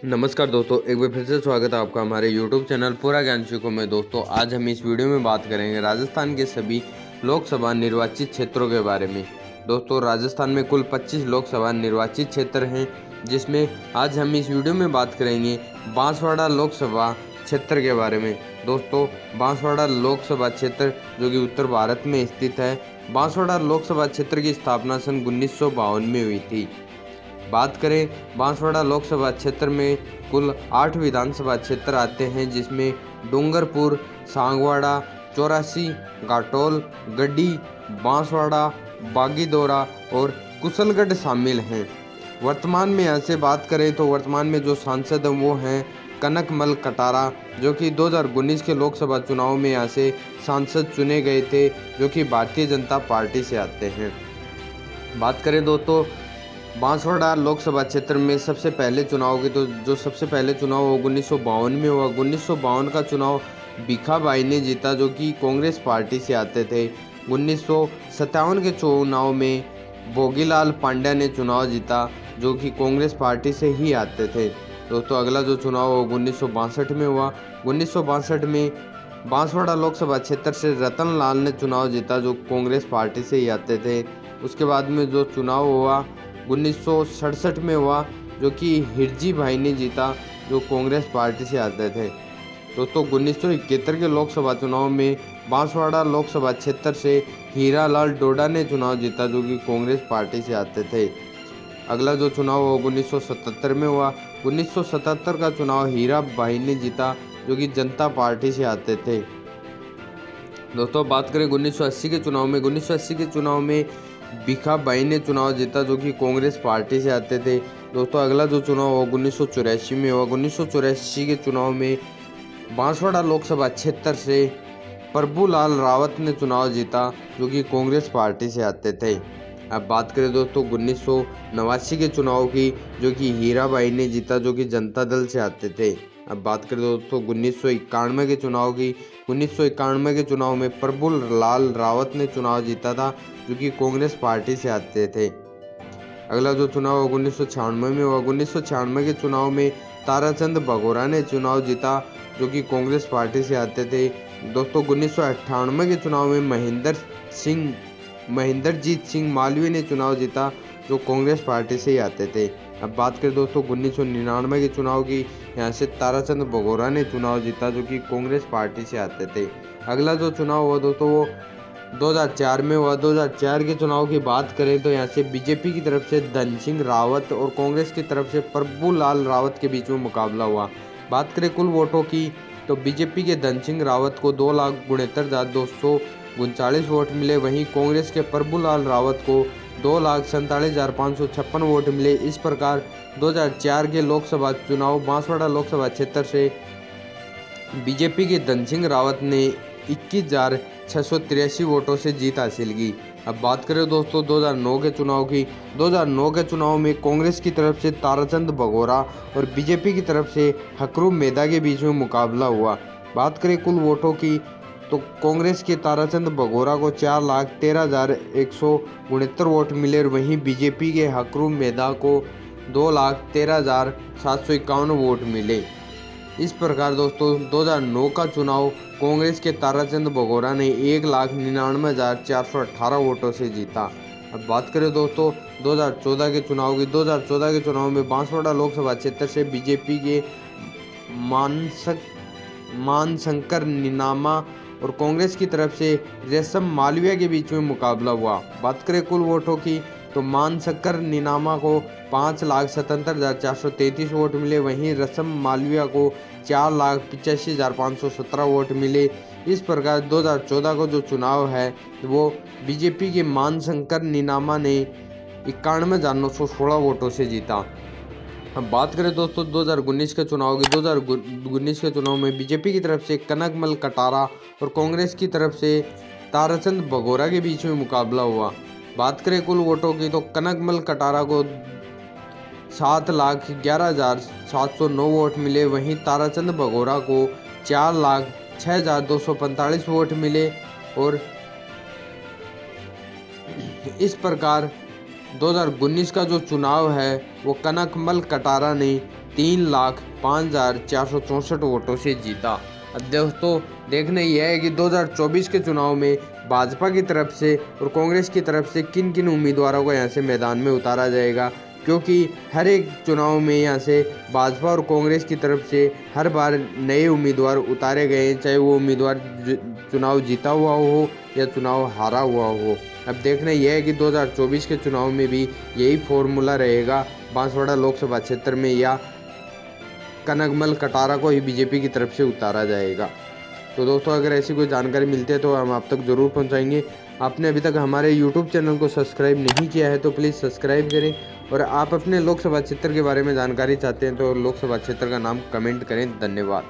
नमस्कार दोस्तों, एक बार फिर से स्वागत है आपका हमारे YouTube चैनल पूरा ज्ञान सीखो में। दोस्तों आज हम इस वीडियो में बात करेंगे राजस्थान के सभी लोकसभा निर्वाचित क्षेत्रों के बारे में। दोस्तों राजस्थान में कुल 25 लोकसभा निर्वाचित क्षेत्र हैं, जिसमें आज हम इस वीडियो में बात करेंगे बांसवाड़ा लोकसभा क्षेत्र के बारे में। दोस्तों बांसवाड़ा लोकसभा क्षेत्र जो कि उत्तर भारत में स्थित है। बांसवाड़ा लोकसभा क्षेत्र की स्थापना सन 1952 में हुई थी। बात करें बांसवाड़ा लोकसभा क्षेत्र में कुल 8 विधानसभा क्षेत्र आते हैं, जिसमें डूंगरपुर, सांगवाड़ा, चौरासी, घाटोल, गड्डी, बांसवाड़ा, बागीदोरा और कुशलगढ़ शामिल हैं। वर्तमान में यहाँ से बात करें तो वर्तमान में जो सांसद हैं वो हैं कनकमल कटारा, जो कि 2019 के लोकसभा चुनाव में यहाँ से सांसद चुने गए थे, जो कि भारतीय जनता पार्टी से आते हैं। बात करें दोस्तों बांसवाड़ा लोकसभा क्षेत्र में सबसे पहले चुनाव की, तो जो सबसे पहले चुनाव 1952 में हुआ। 1952 का चुनाव भीखाबाई ने जीता, जो कि कांग्रेस पार्टी से आते थे। 1957 के चुनाव में भोगीलाल पांड्या ने चुनाव जीता, जो कि कांग्रेस पार्टी से ही आते थे। दोस्तों अगला जो चुनाव 1962 में हुआ। 1962 में बांसवाड़ा लोकसभा क्षेत्र से रतन लाल ने चुनाव जीता, जो कांग्रेस पार्टी से ही आते थे। उसके बाद में जो चुनाव हुआ 1967 में हुआ, जो कि हिरजी भाई ने जीता, जो कांग्रेस पार्टी से आते थे। दोस्तों 1971 के लोकसभा चुनाव में बांसवाड़ा लोकसभा क्षेत्र से हीरालाल डोडा ने चुनाव जीता, जो कि कांग्रेस पार्टी से आते थे। अगला जो चुनाव 1977 में हुआ। 1977 का चुनाव हीरा भाई ने जीता, जो कि जनता पार्टी से आते थे। दोस्तों बात करें 1980 के चुनाव में। 1980 के चुनाव में भीखाबाई ने चुनाव जीता, जो कि कांग्रेस पार्टी से आते थे। दोस्तों अगला जो चुनाव 1984 में हुआ। 1984 के चुनाव में बांसवाड़ा लोकसभा क्षेत्र से प्रभुलाल रावत ने चुनाव जीता, जो कि कांग्रेस पार्टी से आते थे। अब बात करें दोस्तों 1989 के चुनाव की, जो कि हीराबाई ने जीता, जो कि जनता दल से आते थे। अब बात करें दोस्तों 1991 के चुनाव की। 1991 के चुनाव में प्रभुलाल रावत ने चुनाव जीता था, जो कि कांग्रेस पार्टी से आते थे। अगला जो चुनाव 1996 में हुआ। 1996 के चुनाव में ताराचंद बघोरा ने चुनाव जीता, जो कि कांग्रेस पार्टी से आते थे। दोस्तों 1998 के चुनाव में महेंद्रजीत सिंह मालवीय ने चुनाव जीता, जो कांग्रेस पार्टी से ही आते थे। अब बात करें दोस्तों 1999 के चुनाव की। यहाँ से ताराचंद बघोरा ने चुनाव जीता, जो कि कांग्रेस पार्टी से आते थे। अगला जो चुनाव हुआ दोस्तों वो 2004 में हुआ। 2004 के चुनाव की बात करें तो यहाँ से बीजेपी की तरफ से धन सिंह रावत और कांग्रेस की तरफ से प्रभुलाल रावत के बीच में मुकाबला हुआ। बात करें कुल वोटों की, तो बीजेपी के धन सिंह रावत को 2,69,239 वोट मिले। वहीं कांग्रेस के प्रभुलाल रावत को 2,47,556 वोट मिले। इस प्रकार 2004 के लोकसभा चुनाव बांसवाड़ा लोकसभा क्षेत्र से बीजेपी के धन सिंह रावत ने 21,683 वोटों से जीत हासिल की। अब बात करें दोस्तों 2009 के चुनाव की। 2009 के चुनाव में कांग्रेस की तरफ से ताराचंद बघोरा और बीजेपी की तरफ से हकरूम मेधा के बीच में मुकाबला हुआ। बात करें कुल वोटों की, तो कांग्रेस के ताराचंद बघोरा को 4,13,169 वोट मिले। वहीं बीजेपी के हकरूम मेधा को 2,13,751 वोट मिले। इस प्रकार दोस्तों 2009 का चुनाव कांग्रेस के ताराचंद बघोरा ने 1,99,418 वोटों से जीता। अब बात करें दोस्तों 2014 के चुनाव की। 2014 के चुनाव में बांसवाड़ा लोकसभा क्षेत्र से बीजेपी के मानशंकर निनामा और कांग्रेस की तरफ से रेशम मालवीय के बीच में मुकाबला हुआ। बात करें कुल वोटों की, तो मानशंकर निनामा को 5,77,433 वोट मिले। वहीं रेशम मालवीय को 4,85,517 वोट मिले। इस प्रकार 2014 का जो चुनाव है वो बीजेपी के मानशंकर निनामा ने 91,916 वोटों से जीता। अब बात करें दोस्तों 2019 के चुनाव की। 2019 के चुनाव में बीजेपी की तरफ से कनकमल कटारा और कांग्रेस की तरफ से ताराचंद बघोरा के बीच में मुकाबला हुआ। बात करें कुल वोटों की, तो कनकमल कटारा को 7,11,709 वोट मिले। वहीं ताराचंद बघोरा को 4,06,245 वोट मिले। और इस प्रकार 2019 का जो चुनाव है वो कनकमल कटारा ने 3,05,464 वोटों से जीता। अब दोस्तों देखना यह है कि 2024 के चुनाव में भाजपा की तरफ से और कांग्रेस की तरफ से किन किन उम्मीदवारों को यहाँ से मैदान में उतारा जाएगा, क्योंकि हर एक चुनाव में यहाँ से भाजपा और कांग्रेस की तरफ से हर बार नए उम्मीदवार उतारे गए हैं, चाहे वो उम्मीदवार चुनाव जीता हुआ हो या चुनाव हारा हुआ हो। अब देखना यह है कि 2024 के चुनाव में भी यही फॉर्मूला रहेगा, बांसवाड़ा लोकसभा क्षेत्र में या कनकमल कटारा को ही बीजेपी की तरफ से उतारा जाएगा। तो दोस्तों अगर ऐसी कोई जानकारी मिलती है तो हम आप तक ज़रूर पहुंचाएंगे। आपने अभी तक हमारे YouTube चैनल को सब्सक्राइब नहीं किया है तो प्लीज़ सब्सक्राइब करें, और आप अपने लोकसभा क्षेत्र के बारे में जानकारी चाहते हैं तो लोकसभा क्षेत्र का नाम कमेंट करें। धन्यवाद।